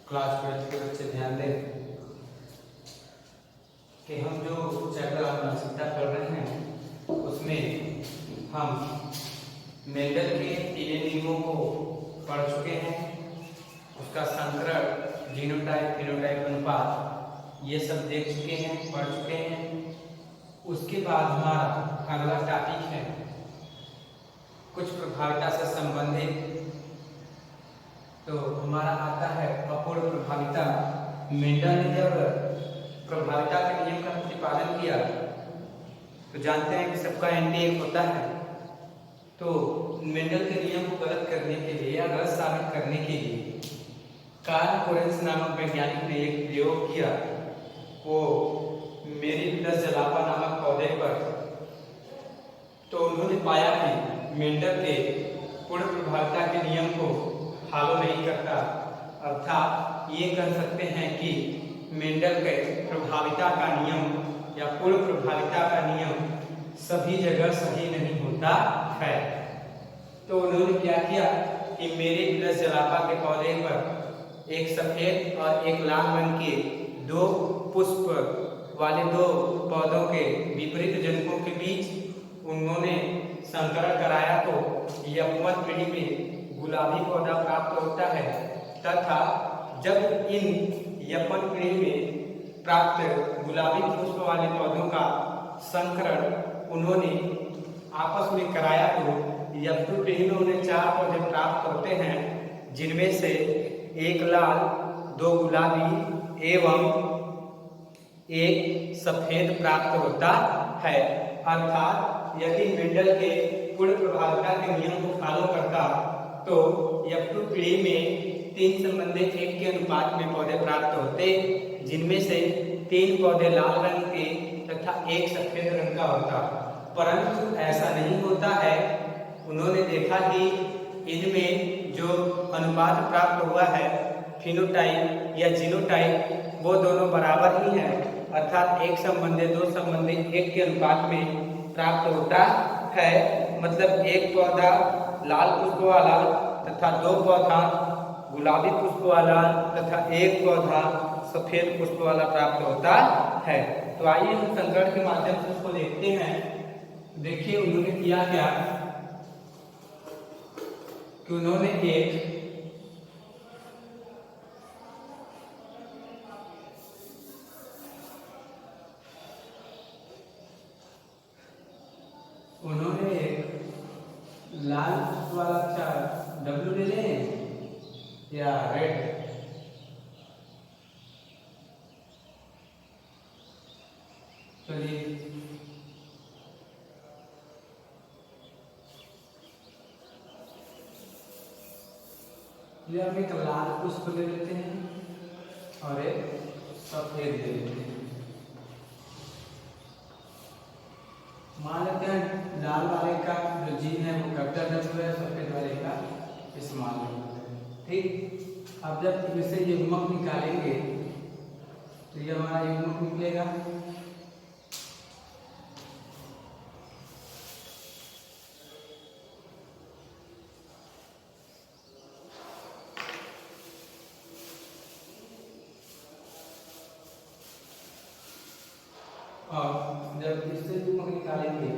Class 12 के बच्चे ध्यान दें कि हम जो चैप्टर आनुवंशिकता कर रहे हैं उसमें हम मेंडल के तीन नियमों को पढ़ चुके हैं। उसका संकरण, जीनोटाइप, फिनोटाइप, अनुपात ये सब देख चुके हैं, पढ़ चुके हैं। उसके बाद हमारा अगला टॉपिक है कुछ प्रभाविता से संबंधित। तो हमारा आता है अपूर्ण प्रभाविता। मेंडल ने जब प्रभाविता के नियम का प्रतिपादन किया तो जानते हैं कि सबका एंटी एक होता है। तो मेंडल के नियम को गलत करने के लिए या गलत साबित करने के लिए कार्ल कोरेंस नामक वैज्ञानिक ने एक प्रयोग किया। वो मेरीपिलस जलापा नामक पौधे पर, तो उन्होंने पाया कि मेंडल के पूर्ण प्रभाविता के नियम को फॉलो नहीं करता। अर्थात ये कह सकते हैं कि मेंडल के प्रभाविता का नियम या पूर्ण प्रभाविता का नियम सभी जगह सही नहीं होता है। तो उन्होंने क्या किया कि मेरीपिलस जलापा के पौधे पर एक सफेद और एक लाल रंग के दो पुष्प वाले दो पौधों के विपरीत जनकों के बीच उन्होंने संकरण कराया। तो यौवन पीढ़ी में गुलाबी पौधा प्राप्त होता है तथा जब इन यौवन पीढ़ी में प्राप्त गुलाबी पुष्प वाले पौधों का संकरण उन्होंने आपस में कराया तो यौवन पीढ़ी में उन्हें 4 पौधे प्राप्त होते हैं, जिनमें से एक लाल, 2 गुलाबी एवं एक सफेद प्राप्त होता है। अर्थात यदि मेंडल के पूर्ण प्रभाविता के नियम को फॉलो करता तो यौवन पीढ़ी में 3 संबंधित 1 के अनुपात में पौधे प्राप्त होते, जिनमें से 3 पौधे लाल रंग के तथा 1 सफेद रंग का होता। परंतु ऐसा नहीं होता है। उन्होंने देखा कि इनमें जो अनुपात प्राप्त हुआ है फिनोटाइप या जीनोटाइप वो दोनों बराबर ही हैं। अर्थात 1 संबंधी 2 संबंधी 1 के अनुपात में प्राप्त होता है। मतलब एक पौधा लाल पुष्प वाला तथा 2 पौधा गुलाबी पुष्प वाला तथा 1 पौधा सफेद पुष्प वाला प्राप्त होता है। तो आइए हम संकरण के माध्यम से उसको देखते हैं। देखिए उन्होंने किया क्या कि उन्होंने एक लाल वाला चार डब्ल्यू ले लें या रेड। चलिए ये हम एक लाल पुष्प ले लेते हैं और एक सफेद ले लेते हैं। मान लेते हैं लाल वाले का जो जीन है वो कैपिटल डब्ल्यू है, सफेद वाले का स्मॉल डब्ल्यू है। ठीक, अब जब इनमें से युग्मक निकालेंगे तो ये हमारा युग्मक निकलेगा। और जब इससे युग्मक निकालेंगे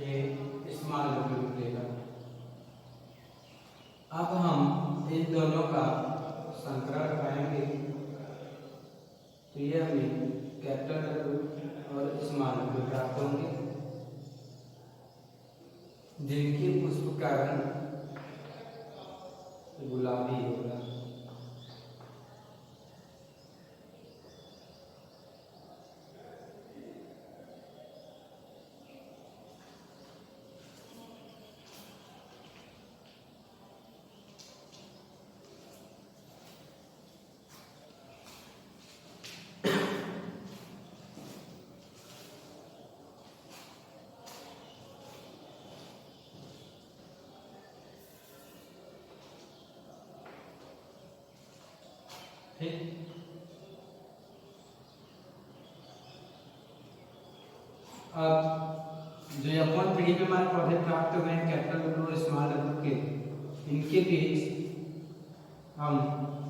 ये स्मॉल डब्ल्यू निकलेगा। अब हम इन दोनों का संकरण पाएंगे तो ये हमें कैपिटल डब्ल्यू और स्मॉल डब्ल्यू प्राप्त होंगे, जिनके पुष्प का रंग गुलाबी होगा। ठीक, अब जो F1 3 में हमारे पौधे प्राप्त हुए हैं कैपिटल W और स्मॉल w के, इनके बीच हम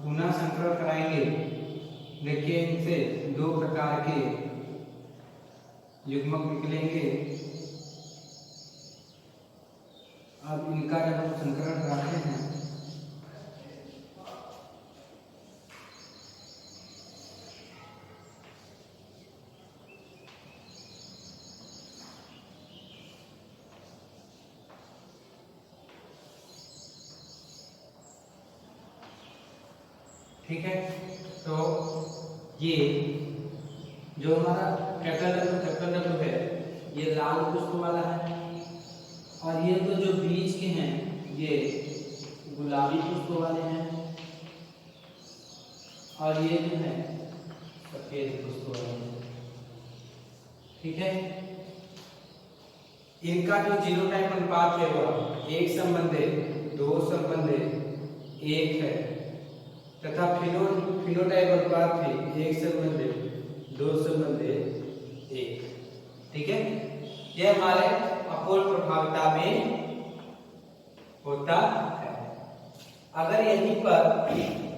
पुनः संकरण कराएंगे। देखिए इनसे दो प्रकार के युग्मक निकलेंगे। अब इनका जब हम संकरण कराते हैं ठीक है, तो ये जो हमारा कैपिटल W है ये लाल पुष्प वाला है और ये तो जो बीच के हैं ये गुलाबी पुष्प वाले हैं और ये जो है सफेद पुष्प वाले हैं। ठीक है, इनका जो जीनोटाइप अनुपात है वह 1:2:1 है तथा फिनोटाइप अनुपात भी 1:2:1। ठीक है, यह हमारे अपूर्ण प्रभाविता में होता है। अगर यहीं पर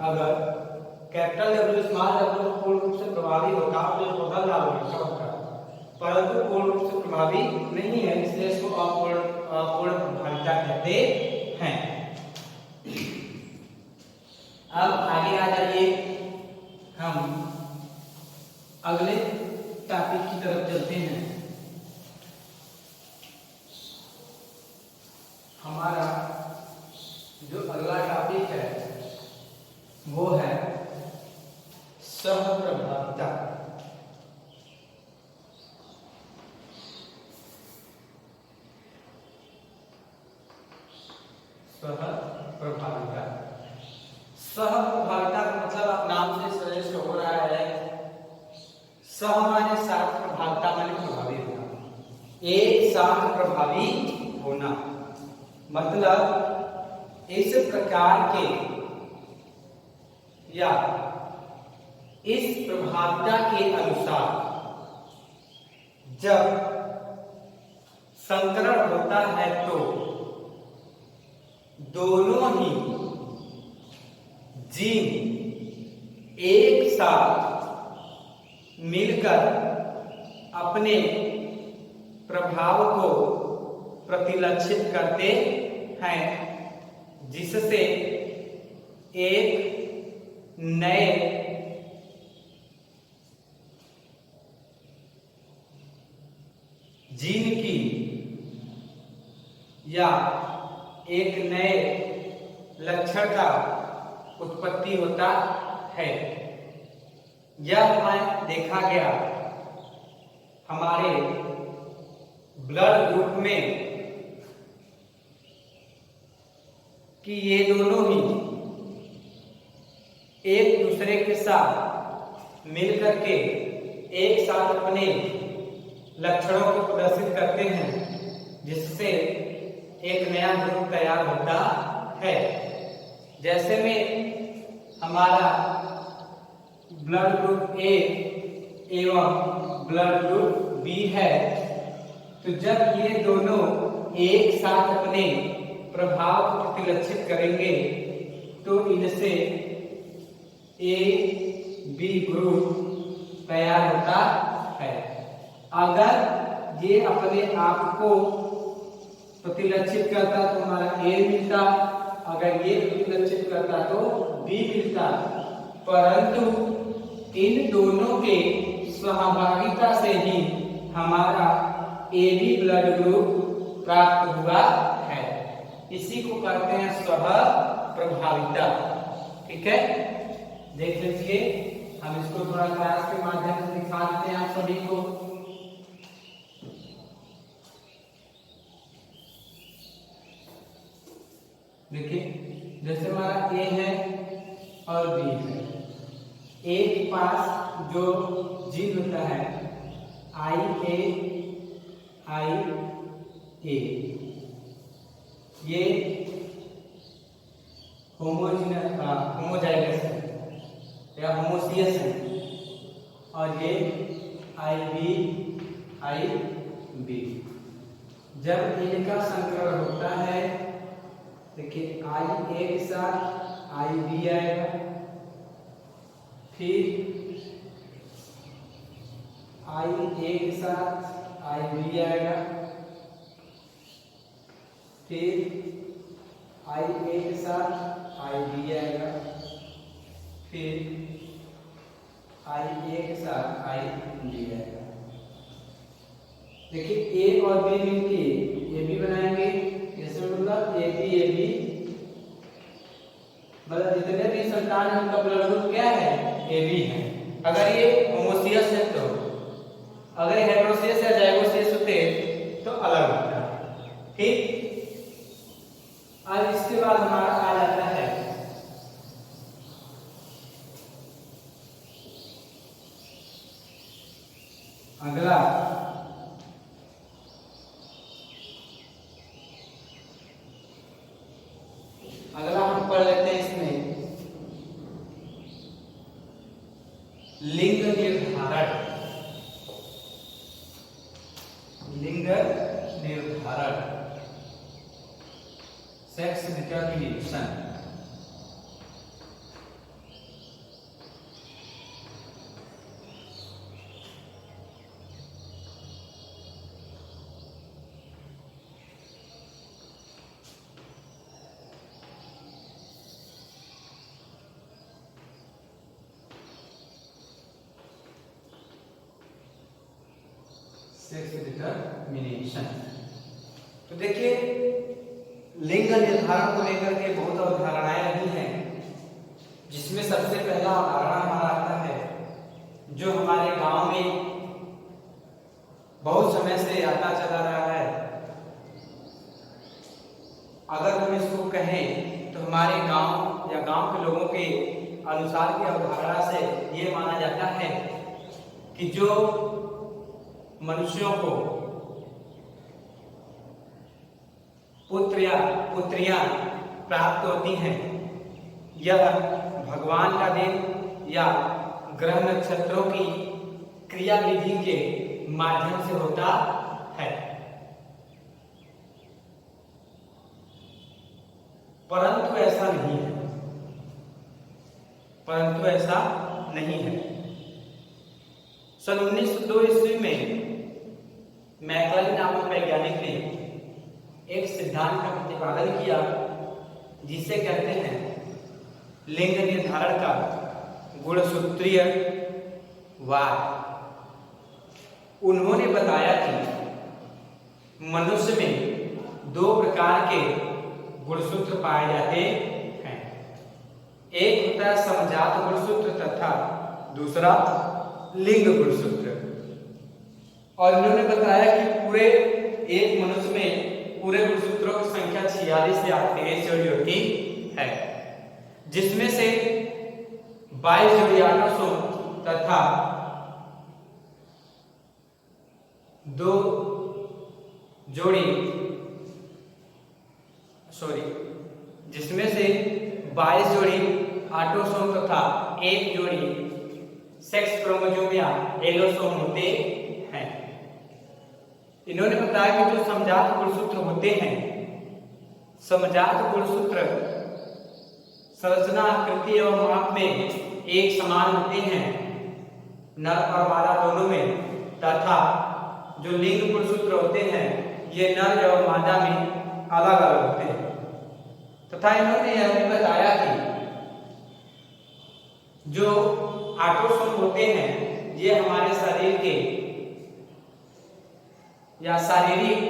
अगर कैपिटल W स्मॉल w पूर्ण रूप से प्रभावी होता तो पौधा लाल होता, परंतु पूर्ण रूप से प्रभावी नहीं है, इसलिए इसको अपूर्ण प्रभाविता कहते हैं। अब आगे आ जाइए, हम अगले टॉपिक की तरफ चलते हैं। हमारा जो अगला टॉपिक है वो है सहप्रभाविता। सहप्रभाविता का मतलब आप नाम से स्पष्ट हो रहा है। सह माने साथ, प्रभाविता माने प्रभावी होना, एक साथ प्रभावी होना। मतलब इस प्रकार के या इस प्रभाविता के अनुसार जब संकरण होता है तो दोनों ही जीन एक साथ मिलकर अपने प्रभाव को प्रतिलक्षित करते हैं, जिससे एक नए जीन की या एक नए लक्षण का उत्पत्ति होता है। यह हमें देखा गया हमारे ब्लड ग्रुप में कि ये दोनों ही एक दूसरे के साथ मिलकर के एक साथ अपने लक्षणों को प्रदर्शित करते हैं, जिससे एक नया ग्रुप तैयार होता है। जैसे में हमारा ब्लड ग्रुप ए एवं ब्लड ग्रुप बी है, तो जब ये दोनों एक साथ अपने प्रभाव को प्रतिलक्षित करेंगे तो इनसे ए बी ग्रुप तैयार होता है। अगर ये अपने आप को प्रतिलक्षित करता तो हमारा ए मिलता, अगर ये प्रतिलक्षित करता तो बी मिलता, परंतु इन दोनों के सहभागिता से ही हमारा ए बी ब्लड ग्रुप प्राप्त हुआ है। इसी को कहते हैं सह प्रभाविता। ठीक है, देख लीजिए, हम इसको थोड़ा क्लास के माध्यम से दिखा देते हैं आप सभी को। देखिए, जैसे हमारा ए है और बी है, ए के पास जो जीन होता है आई ए, ये होमोजाइगस है या होमोसियस है, और ये आई बी। जब इनका संकरण होता है, देखिए आई ए के साथ आई बी आएगा, फिर आई ए के साथ आई बी आएगा, फिर आई ए के साथ आई बी आएगा, फिर आई ए के साथ आई बी आएगा। देखिए ए और बी मिलके ए बी बनाएंगे, इसमें मतलब ए बी मतलब जितने भी संतान है उनका ब्लड ग्रुप क्या है, ए बी है। अगर ये होमोसियस है तो, अगर ये हेटेरोसियस या जाइगोसियस होते तो अलग होता है। ठीक, अब इसके बाद हमारा आ जाता है अगला, हम पढ़ लेते हैं इसमें लिंग निर्धारण। लिंग निर्धारण, सेक्स डिटरमिनेशन। Sex determination. तो देखिए लिंग निर्धारण को लेकर के बहुत अवधारणाएं रही हैं, जिसमें सबसे पहला अवधारणा हमारा आता है जो हमारे गांव में बहुत समय से आता चला रहा है। अगर हम इसको कहें तो हमारे गांव या गांव के लोगों के अनुसार की अवधारणा से ये माना जाता है कि जो मनुष्यों को पुत्र या पुत्रियां प्राप्त होती हैं, यह भगवान का देन या ग्रह नक्षत्रों की क्रिया विधि के माध्यम से होता है। परंतु ऐसा नहीं है, परंतु ऐसा नहीं है। सन 1902 ईस्वी में मैकल नामक वैज्ञानिक ने एक सिद्धांत का प्रतिपादन किया जिसे कहते हैं लिंग निर्धारण का गुणसूत्रीय वाद। उन्होंने बताया कि मनुष्य में दो प्रकार के गुणसूत्र पाए जाते हैं, एक होता है समजात गुणसूत्र तथा दूसरा लिंग गुणसूत्र। और इन्होंने बताया कि पूरे एक मनुष्य में पूरे गुणसूत्रों की संख्या 46 या 23 जोड़ी होती है, जिसमें से 22 जोड़ी ऑटोसोम तथा 2 जोड़ी जिसमें से 22 जोड़ी ऑटोसोम तथा 1 जोड़ी सेक्स क्रोमोसोम या एलोसोम होते हैं। इन्होंने बताया कि जो समजात गुणसूत्र होते हैं, समजात गुणसूत्र संरचना, आकृति एवं माप में एक समान होते हैं नर और मादा दोनों में, तथा जो लिंग गुणसूत्र होते हैं ये नर एवं मादा में अलग अलग होते हैं। तथा इन्होंने यह भी बताया कि जो ऑटोसोम होते हैं ये हमारे शरीर के या शारीरिक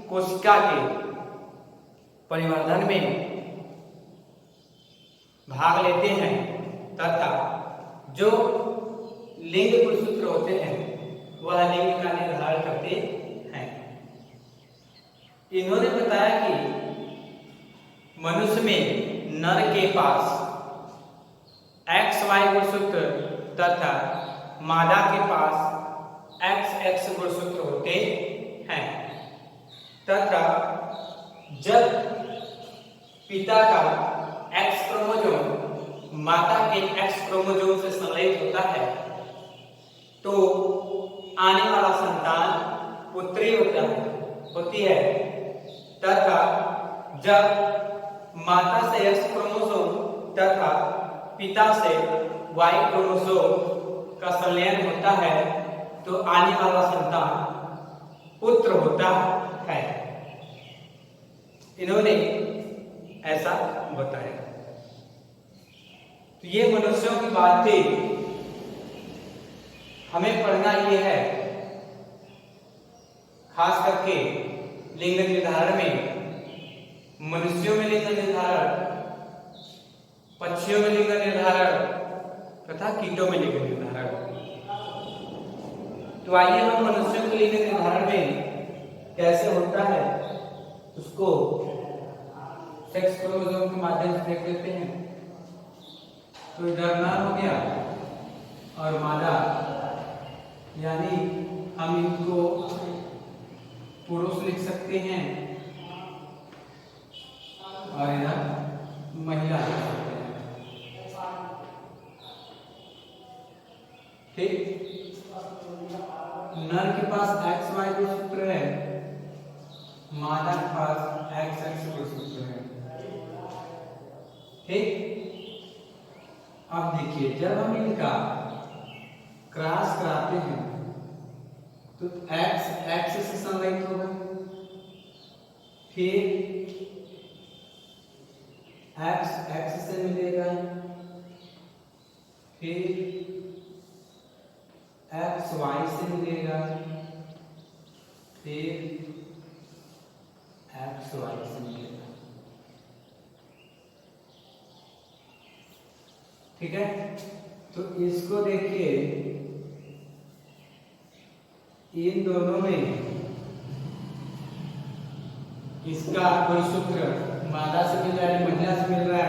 कोशिका के परिवर्धन में भाग लेते हैं, तथा जो लिंग गुणसूत्र होते हैं वह लिंग का निर्धारण करते हैं। इन्होंने बताया कि मनुष्य में नर के पास XY गुणसूत्र तथा मादा के पास XX गुणसूत्र होते हैं, तथा जब पिता का X क्रोमोसोम माता के X क्रोमोसोम से संलयित होता है तो आने वाला संतान पुत्री होती है तथा जब माता से एक्स क्रोमोसोम तथा पिता से वाई क्रोमोसोम का संलयन होता है तो आने वाला संतान पुत्र होता है। इन्होंने ऐसा बताया। तो ये मनुष्यों की बात थी। हमें पढ़ना ये है, खास करके लिंग निर्धारण में, मनुष्यों में लिंग निर्धारण, पक्षियों में लिंग निर्धारण तथा कीटों में लिंग निर्धारण। तो आइए हम मनुष्यों के लिंग निर्धारण में कैसे होता है उसको सेक्स क्रोमोसोम के माध्यम से देख लेते हैं। तो इधर नर हो गया और मादा, यानी हम इनको पुरुष लिख सकते हैं और इधर महिला लिख सकते हैं। ठीक, नर के पास एक्स वाई गुणसूत्र है, मादा के पास एक्स एक्स गुणसूत्र है। ठीक, अब देखिए जब हम इनका क्रॉस कराते हैं तो एक्स एक्स से संलग्न होगा, फिर एक्स एक्स से मिलेगा, फिर एक्स वाई से मिलेगा, फिर एक्स वाई से मिलेगा। ठीक है, तो इसको देखिए, इन दोनों में इसका गुणसूत्र मादा से मिल रहा है, महिला से मिल रहा है,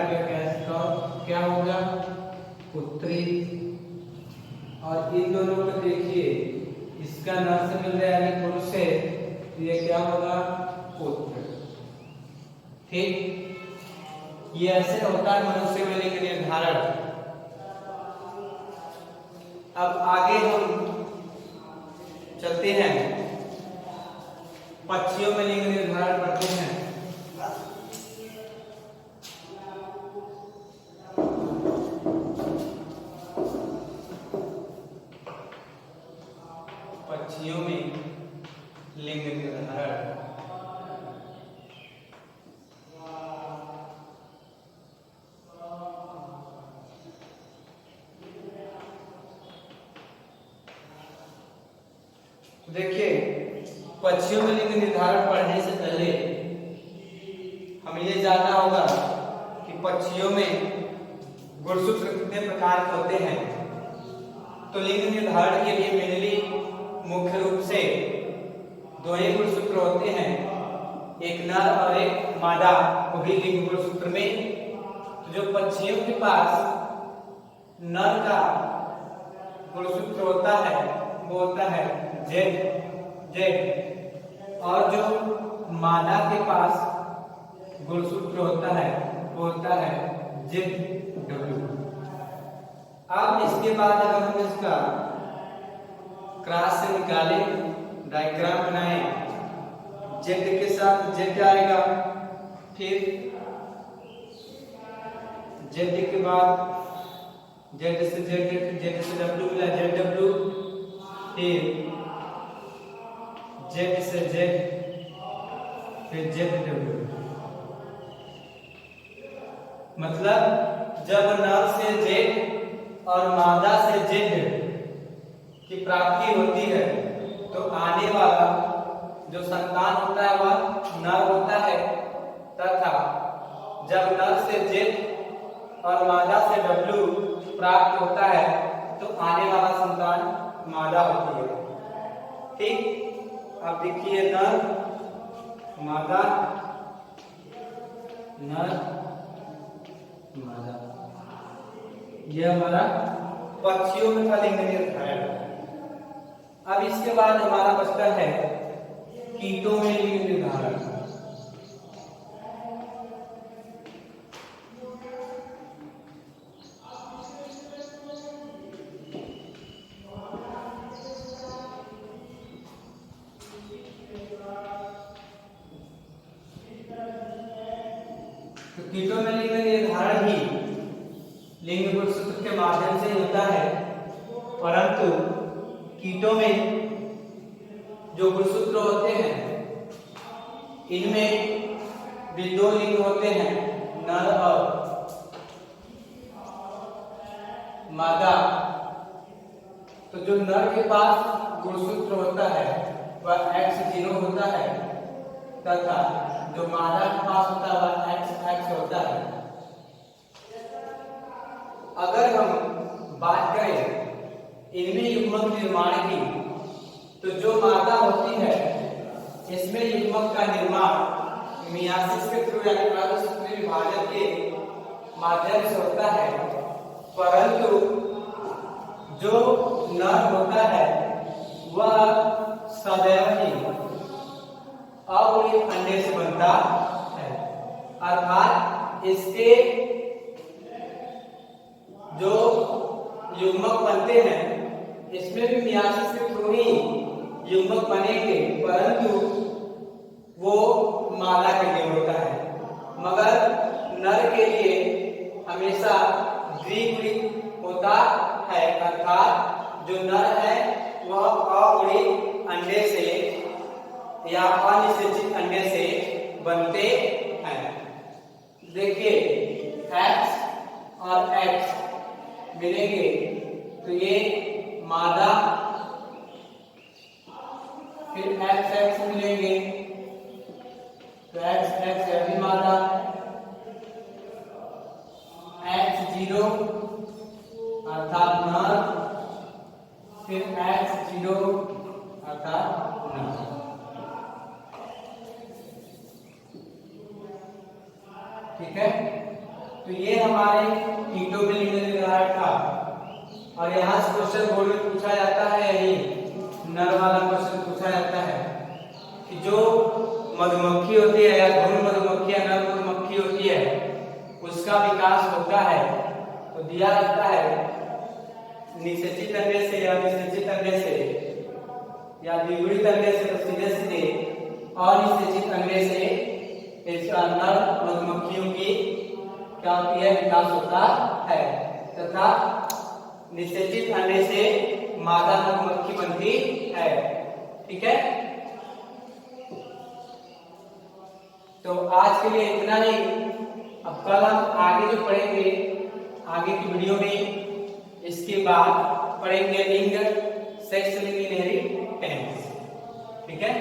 तो क्या होगा? पुत्री। और इन दोनों को देखिए, इसका नर से मिल रहा है पुरुष से, तो ये क्या होगा? पुत्र। ठीक, ये ऐसे होता है मनुष्य में लिंग निर्धारण। अब आगे हम चलते हैं, पक्षियों में लिंग निर्धारण करते हैं। पक्षियों में लिंग निर्धारण, देखिए पक्षियों में लिंग निर्धारण पढ़ने से पहले हमें ये जानना होगा कि पक्षियों में गुणसूत्र कितने प्रकार के होते हैं। तो लिंग निर्धारण के लिए मेनली मुख्य रूप से दो ही गुणसूत्र होते हैं, एक नर और एक मादा, वो भी लिंग गुणसूत्र में। तो जो पक्षियों के पास नर का गुणसूत्र होता है वो होता है जेड जेड, और जो मादा के पास गुणसूत्र होता है वो होता है जेड डब्ल्यू। अब इसके बाद अगर हम इसका क्रॉस से निकाले, डायग्राम बनाए, जेड के साथ जेड आएगा, फिर जेड के बाद जेड से जेड, जेड से डब्ल्यू मिला, जेड डब्ल्यू, फिर जेड से जेड, फिर जेड डब्ल्यू। मतलब जब नर से जेड और मादा से जेड की प्राप्ति होती है तो आने वाला जो संतान होता है वह नर होता है, तथा जब नर से जेड और मादा से डब्ल्यू प्राप्त होता है तो आने वाला संतान मादा होती है। ठीक, अब देखिए नर मादा, नर मादा, यह हमारा पक्षियों में लिंग निर्धारण। अब इसके बाद हमारा बचता है कीटों में लिंग निर्धारण। कीटों में लिंग निर्धारण भी लिंग गुणसूत्र के माध्यम से होता है, परंतु कीटों में जो गुणसूत्र होते हैं इनमें भी दो लिंग होते हैं, नर और मादा। तो जो नर के पास गुणसूत्र होता है वह X0 होता है तथा जो मादा के पास होता है वह XX होता है। अगर हम बात करें इनमें युग्मक निर्माण की, तो जो मादा होती है इसमें युग्मक का निर्माण मियासिस के थ्रू यानी प्रागसूत्री विभाजन के माध्यम से होता है, परंतु जो नर होता है वह सदैव ही अवलित अंडे से बनता है, अर्थात इसके जो युग्मक बनते हैं इसमें भी मियासिस के थ्रू ही युग्मक बनेंगे, परंतु वो मादा के लिए होता है। मगर नर के लिए हमेशा द्विगुणित होता है, अर्थात जो नर है वह अगुणित अंडे से या अनिषेचित अंडे से बनते हैं। देखिए X और X मिलेंगे तो ये मादा, फिर XX मिलेंगे तो XX यह भी मादा, X0 अर्थात नर, फिर X0 अर्थात नर। ठीक है, तो ये हमारे कीटों में लिंग निर्धारण था। और यहाँ से क्वेश्चन बोर्ड में पूछा जाता है, यही नर वाला क्वेश्चन पूछा जाता है कि जो मधुमक्खी होती है या भ्रूण मधुमक्खी या नर मधुमक्खी होती है उसका विकास होता है तो दिया रहता है निषेचित अंडे से या निषेचित अंडे से या द्विगुणित अंडे से, तो सीधे सीधे अनिषेचित अंडे से इसका नर मधुमक्खियों की क्या होती है, विकास होता है, तथा निषेचित अंडे से मादा मधुमक्खी बनती है। ठीक है, तो आज के लिए इतना ही। अब कल हम आगे जो पढ़ेंगे आगे की वीडियो में, इसके बाद पढ़ेंगे लिंग, सेक्स लिंग इनहेरिटेंस। ठीक है।